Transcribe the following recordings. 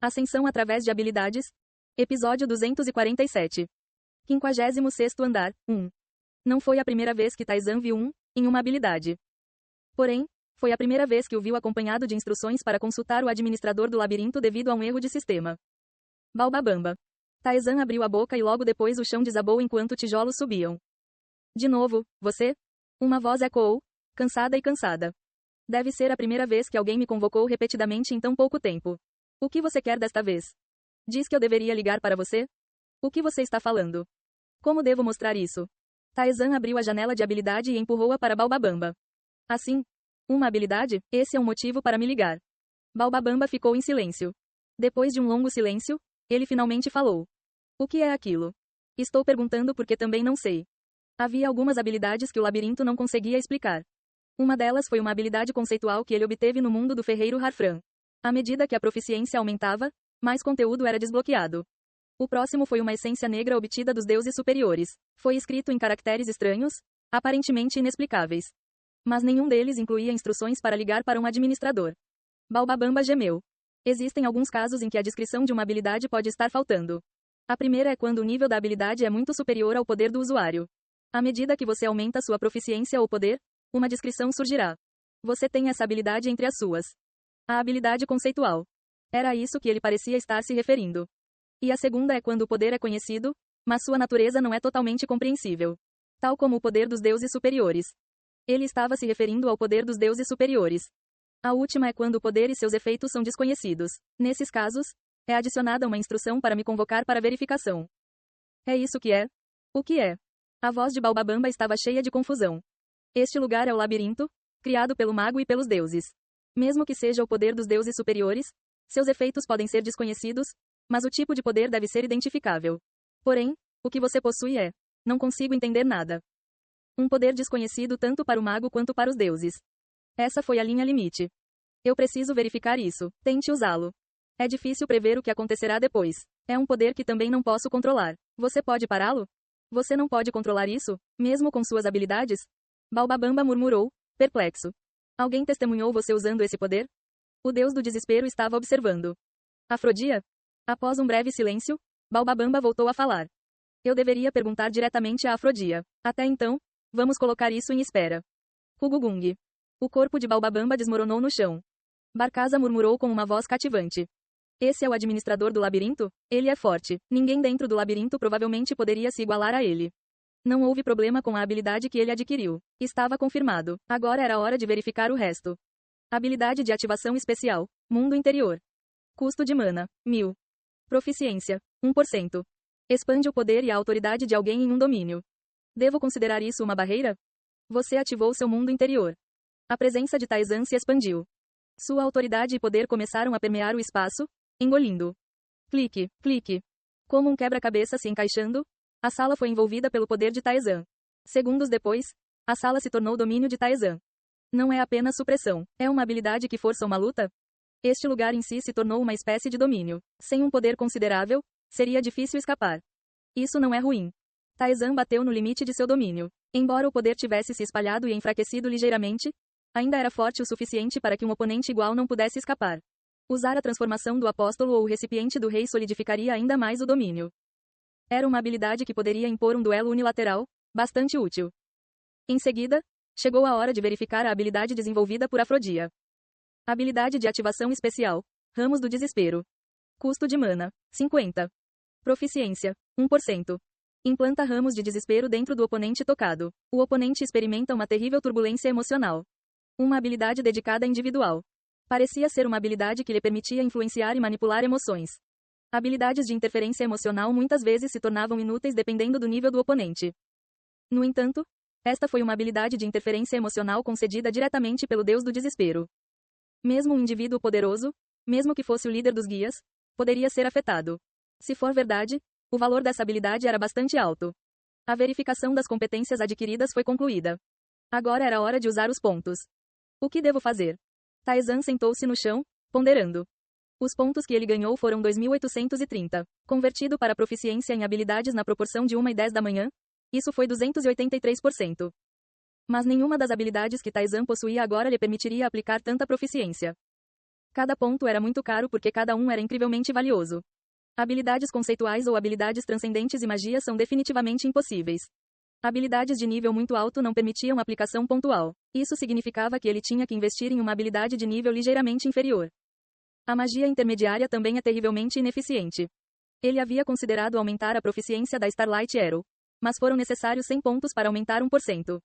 Ascensão através de habilidades. Episódio 247. 56º andar, 1. Não foi a primeira vez que Taizan viu em uma habilidade. Porém, foi a primeira vez que o viu acompanhado de instruções para consultar o administrador do labirinto devido a um erro de sistema. Baobabamba. Taizan abriu a boca e logo depois o chão desabou enquanto tijolos subiam. De novo, você? Uma voz ecoou, cansada e cansada. Deve ser a primeira vez que alguém me convocou repetidamente em tão pouco tempo. O que você quer desta vez? Diz que eu deveria ligar para você? O que você está falando? Como devo mostrar isso? Taizan abriu a janela de habilidade e empurrou-a para Baobabamba. Assim? Uma habilidade? Esse é um motivo para me ligar. Baobabamba ficou em silêncio. Depois de um longo silêncio, ele finalmente falou. O que é aquilo? Estou perguntando porque também não sei. Havia algumas habilidades que o labirinto não conseguia explicar. Uma delas foi uma habilidade conceitual que ele obteve no mundo do ferreiro Harfran. À medida que a proficiência aumentava, mais conteúdo era desbloqueado. O próximo foi uma essência negra obtida dos deuses superiores. Foi escrito em caracteres estranhos, aparentemente inexplicáveis. Mas nenhum deles incluía instruções para ligar para um administrador. Baobabamba gemeu. Existem alguns casos em que a descrição de uma habilidade pode estar faltando. A primeira é quando o nível da habilidade é muito superior ao poder do usuário. À medida que você aumenta sua proficiência ou poder, uma descrição surgirá. Você tem essa habilidade entre as suas. A habilidade conceitual. Era a isso que ele parecia estar se referindo. E a segunda é quando o poder é conhecido, mas sua natureza não é totalmente compreensível. Tal como o poder dos deuses superiores. Ele estava se referindo ao poder dos deuses superiores. A última é quando o poder e seus efeitos são desconhecidos. Nesses casos, é adicionada uma instrução para me convocar para verificação. É isso que é? O que é? A voz de Baobabamba estava cheia de confusão. Este lugar é o labirinto, criado pelo mago e pelos deuses. Mesmo que seja o poder dos deuses superiores, seus efeitos podem ser desconhecidos, mas o tipo de poder deve ser identificável. Porém, o que você possui é: não consigo entender nada. Um poder desconhecido tanto para o mago quanto para os deuses. Essa foi a linha limite. Eu preciso verificar isso. Tente usá-lo. É difícil prever o que acontecerá depois. É um poder que também não posso controlar. Você pode pará-lo? Você não pode controlar isso, mesmo com suas habilidades? Baobabamba murmurou, perplexo. Alguém testemunhou você usando esse poder? O deus do desespero estava observando. Afrodia? Após um breve silêncio, Baobabamba voltou a falar. Eu deveria perguntar diretamente a Afrodia. Até então, vamos colocar isso em espera. Hugugung. O corpo de Baobabamba desmoronou no chão. Barcaza murmurou com uma voz cativante. Esse é o administrador do labirinto? Ele é forte. Ninguém dentro do labirinto provavelmente poderia se igualar a ele. Não houve problema com a habilidade que ele adquiriu. Estava confirmado. Agora era hora de verificar o resto. Habilidade de ativação especial. Mundo interior. Custo de mana. 1000. Proficiência. 1%. Expande o poder e a autoridade de alguém em um domínio. Devo considerar isso uma barreira? Você ativou seu mundo interior. A presença de Taizan se expandiu. Sua autoridade e poder começaram a permear o espaço, engolindo. Clique, clique. Como um quebra-cabeça se encaixando, a sala foi envolvida pelo poder de Taizan. Segundos depois, a sala se tornou domínio de Taizan. Não é apenas supressão, é uma habilidade que força uma luta? Este lugar em si se tornou uma espécie de domínio. Sem um poder considerável, seria difícil escapar. Isso não é ruim. Taizan bateu no limite de seu domínio. Embora o poder tivesse se espalhado e enfraquecido ligeiramente, ainda era forte o suficiente para que um oponente igual não pudesse escapar. Usar a transformação do apóstolo ou o recipiente do rei solidificaria ainda mais o domínio. Era uma habilidade que poderia impor um duelo unilateral, bastante útil. Em seguida, chegou a hora de verificar a habilidade desenvolvida por Afrodia. Habilidade de ativação especial. Ramos do desespero. Custo de mana. 50. Proficiência. 1%. Implanta ramos de desespero dentro do oponente tocado. O oponente experimenta uma terrível turbulência emocional. Uma habilidade dedicada individual. Parecia ser uma habilidade que lhe permitia influenciar e manipular emoções. Habilidades de interferência emocional muitas vezes se tornavam inúteis dependendo do nível do oponente. No entanto, esta foi uma habilidade de interferência emocional concedida diretamente pelo deus do desespero. Mesmo um indivíduo poderoso, mesmo que fosse o líder dos guias, poderia ser afetado. Se for verdade, o valor dessa habilidade era bastante alto. A verificação das competências adquiridas foi concluída. Agora era hora de usar os pontos. O que devo fazer? Taizan sentou-se no chão, ponderando. Os pontos que ele ganhou foram 2.830. Convertido para proficiência em habilidades na proporção de 1/10 da manhã, isso foi 283%. Mas nenhuma das habilidades que Taizan possuía agora lhe permitiria aplicar tanta proficiência. Cada ponto era muito caro porque cada um era incrivelmente valioso. Habilidades conceituais ou habilidades transcendentes e magia são definitivamente impossíveis. Habilidades de nível muito alto não permitiam aplicação pontual. Isso significava que ele tinha que investir em uma habilidade de nível ligeiramente inferior. A magia intermediária também é terrivelmente ineficiente. Ele havia considerado aumentar a proficiência da Starlight Arrow, mas foram necessários 100 pontos para aumentar 1%.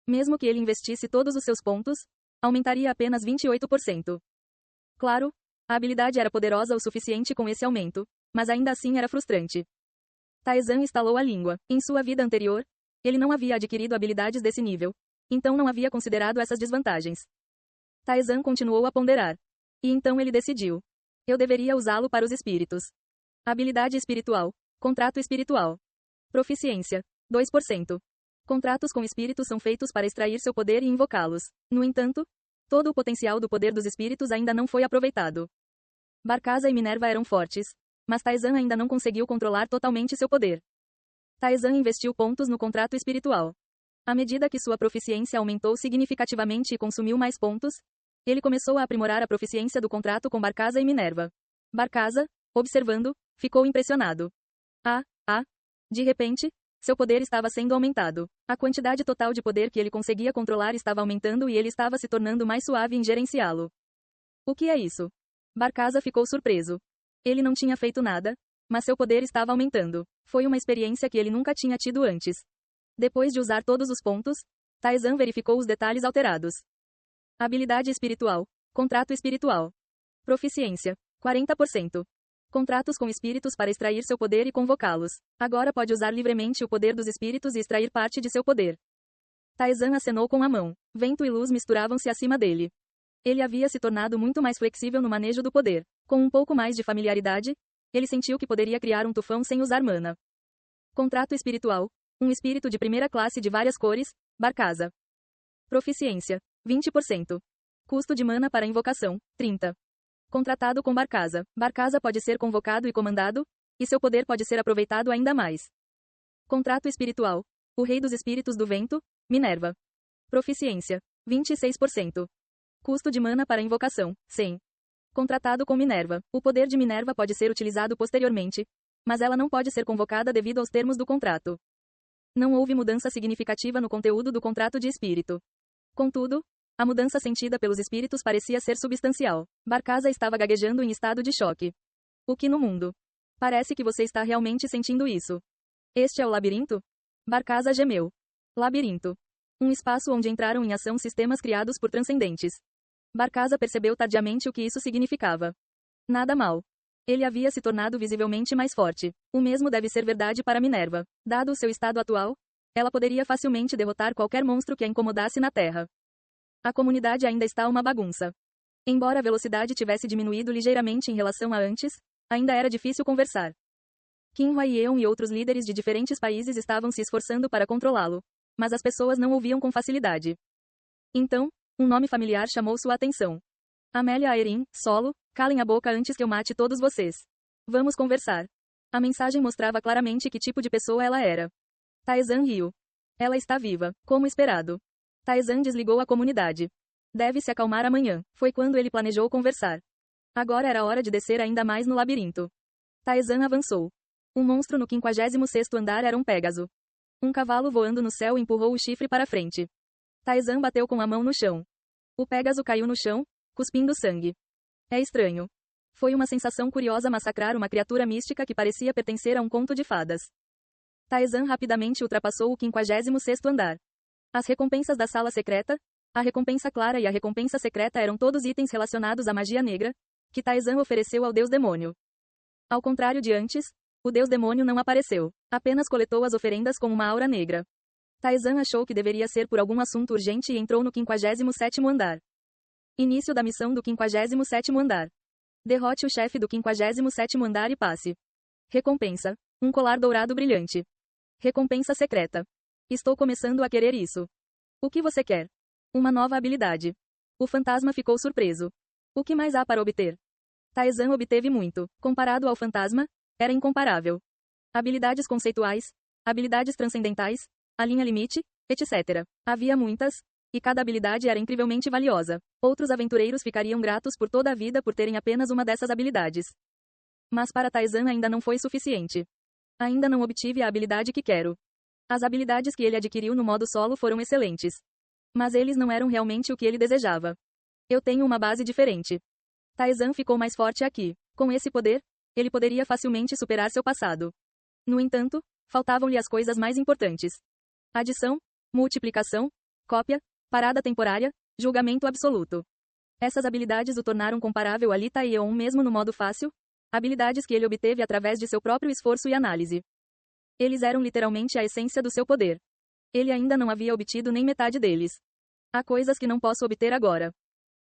Mesmo que ele investisse todos os seus pontos, aumentaria apenas 28%. Claro, a habilidade era poderosa o suficiente com esse aumento, mas ainda assim era frustrante. Taizan estalou a língua. Em sua vida anterior, ele não havia adquirido habilidades desse nível, então não havia considerado essas desvantagens. Taizan continuou a ponderar. E então ele decidiu. Eu deveria usá-lo para os espíritos. Habilidade espiritual. Contrato espiritual. Proficiência. 2%. Contratos com espíritos são feitos para extrair seu poder e invocá-los. No entanto, todo o potencial do poder dos espíritos ainda não foi aproveitado. Barcaza e Minerva eram fortes, mas Taizan ainda não conseguiu controlar totalmente seu poder. Taizan investiu pontos no contrato espiritual. À medida que sua proficiência aumentou significativamente e consumiu mais pontos, ele começou a aprimorar a proficiência do contrato com Barcaza e Minerva. Barcaza, observando, ficou impressionado. De repente, seu poder estava sendo aumentado. A quantidade total de poder que ele conseguia controlar estava aumentando e ele estava se tornando mais suave em gerenciá-lo. O que é isso? Barcaza ficou surpreso. Ele não tinha feito nada, mas seu poder estava aumentando. Foi uma experiência que ele nunca tinha tido antes. Depois de usar todos os pontos, Taizan verificou os detalhes alterados. Habilidade espiritual. Contrato espiritual. Proficiência. 40%. Contratos com espíritos para extrair seu poder e convocá-los. Agora pode usar livremente o poder dos espíritos e extrair parte de seu poder. Taizan acenou com a mão. Vento e luz misturavam-se acima dele. Ele havia se tornado muito mais flexível no manejo do poder. Com um pouco mais de familiaridade, ele sentiu que poderia criar um tufão sem usar mana. Contrato espiritual. Um espírito de primeira classe de várias cores, Barcaza. Proficiência. 20%. Custo de mana para invocação, 30. Contratado com Barcaza. Barcaza pode ser convocado e comandado, e seu poder pode ser aproveitado ainda mais. Contrato espiritual. O Rei dos Espíritos do Vento, Minerva. Proficiência. 26%. Custo de mana para invocação, 100. Contratado com Minerva. O poder de Minerva pode ser utilizado posteriormente, mas ela não pode ser convocada devido aos termos do contrato. Não houve mudança significativa no conteúdo do contrato de espírito. Contudo, a mudança sentida pelos espíritos parecia ser substancial. Barcaza estava gaguejando em estado de choque. O que no mundo? Parece que você está realmente sentindo isso. Este é o labirinto? Barcaza gemeu. Labirinto. Um espaço onde entraram em ação sistemas criados por transcendentes. Barcaza percebeu tardiamente o que isso significava. Nada mal. Ele havia se tornado visivelmente mais forte. O mesmo deve ser verdade para Minerva. Dado o seu estado atual, ela poderia facilmente derrotar qualquer monstro que a incomodasse na Terra. A comunidade ainda está uma bagunça. Embora a velocidade tivesse diminuído ligeiramente em relação a antes, ainda era difícil conversar. Qin Huaiyeon e outros líderes de diferentes países estavam se esforçando para controlá-lo, mas as pessoas não ouviam com facilidade. Então, um nome familiar chamou sua atenção. Amélia Aerin, solo, calem a boca antes que eu mate todos vocês. Vamos conversar. A mensagem mostrava claramente que tipo de pessoa ela era. Taizan riu. Ela está viva, como esperado. Taizan desligou a comunidade. Deve se acalmar amanhã. Foi quando ele planejou conversar. Agora era hora de descer ainda mais no labirinto. Taizan avançou. Um monstro no 56º andar era um Pégaso. Um cavalo voando no céu empurrou o chifre para frente. Taizan bateu com a mão no chão. O Pégaso caiu no chão, cuspindo sangue. É estranho. Foi uma sensação curiosa massacrar uma criatura mística que parecia pertencer a um conto de fadas. Taizan rapidamente ultrapassou o 56º andar. As recompensas da sala secreta, a recompensa clara e a recompensa secreta eram todos itens relacionados à magia negra, que Taizan ofereceu ao deus demônio. Ao contrário de antes, o deus demônio não apareceu, apenas coletou as oferendas com uma aura negra. Taizan achou que deveria ser por algum assunto urgente e entrou no 57º andar. Início da missão do 57º andar. Derrote o chefe do 57º andar e passe. Recompensa: um colar dourado brilhante. Recompensa secreta. Estou começando a querer isso. O que você quer? Uma nova habilidade. O fantasma ficou surpreso. O que mais há para obter? Taizan obteve muito. Comparado ao fantasma, era incomparável. Habilidades conceituais, habilidades transcendentais, a linha limite, etc. Havia muitas, E cada habilidade era incrivelmente valiosa. Outros aventureiros ficariam gratos por toda a vida por terem apenas uma dessas habilidades. Mas para Taizan ainda não foi suficiente. Ainda não obtive a habilidade que quero. As habilidades que ele adquiriu no modo solo foram excelentes. Mas eles não eram realmente o que ele desejava. Eu tenho uma base diferente. Taizan ficou mais forte aqui. Com esse poder, ele poderia facilmente superar seu passado. No entanto, faltavam-lhe as coisas mais importantes. Adição, multiplicação, cópia, parada temporária, julgamento absoluto. Essas habilidades o tornaram comparável a Li Taeyeon mesmo no modo fácil, habilidades que ele obteve através de seu próprio esforço e análise. Eles eram literalmente a essência do seu poder. Ele ainda não havia obtido nem metade deles. Há coisas que não posso obter agora.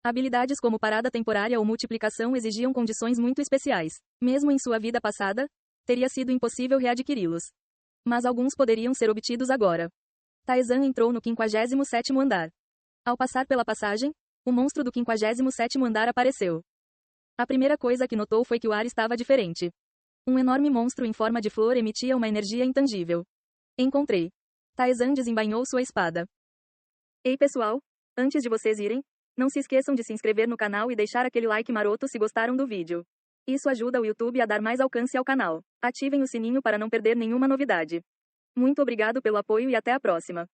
Habilidades como parada temporária ou multiplicação exigiam condições muito especiais. Mesmo em sua vida passada, teria sido impossível readquiri-los. Mas alguns poderiam ser obtidos agora. Taizan entrou no 57º andar. Ao passar pela passagem, o monstro do 57º andar apareceu. A primeira coisa que notou foi que o ar estava diferente. Um enorme monstro em forma de flor emitia uma energia intangível. Encontrei. Taizan desembainhou sua espada. Ei pessoal, antes de vocês irem, não se esqueçam de se inscrever no canal e deixar aquele like maroto se gostaram do vídeo. Isso ajuda o YouTube a dar mais alcance ao canal. Ativem o sininho para não perder nenhuma novidade. Muito obrigado pelo apoio e até a próxima.